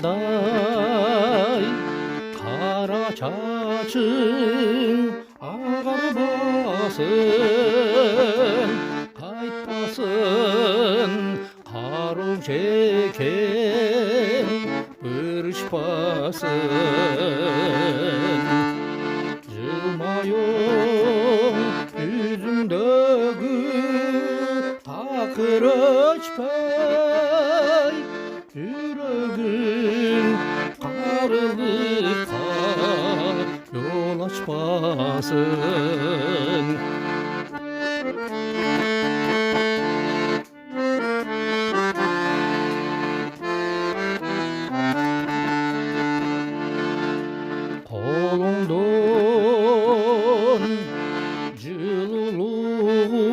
Dalday kara çaçın ağar basın kaytmasın karun çeken ırışpasın Жылмайың yüzündегі тақыр açпай жүрегің қарылыққа yol açпасын қолыңдан жылулығы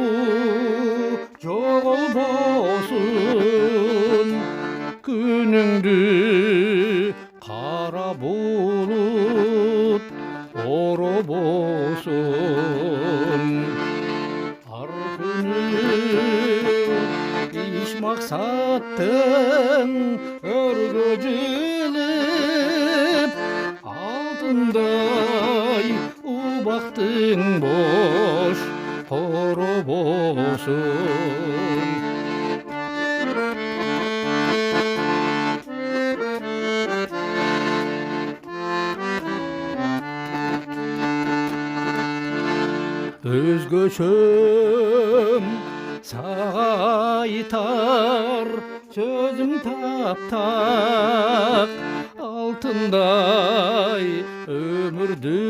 жоғалбасын күніңді қара бұлт орабасын ар күні еш мақсаттың өргөжіліп алтындай убақтың бош қора болсын өзгөчөм сага айтар сөзім таптак алтындай өмірді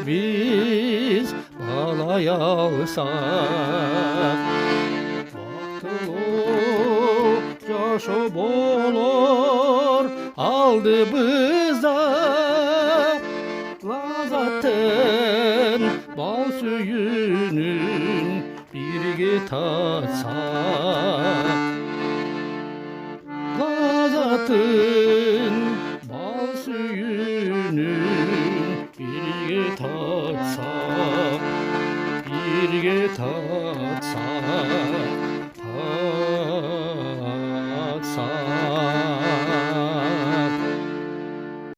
біз балай алсақ бактылуу жашоо болор алдыбызда лаззатын бал сүйүүнүн бирге татсак лаззатын бал сүйүүнүн бирге татсак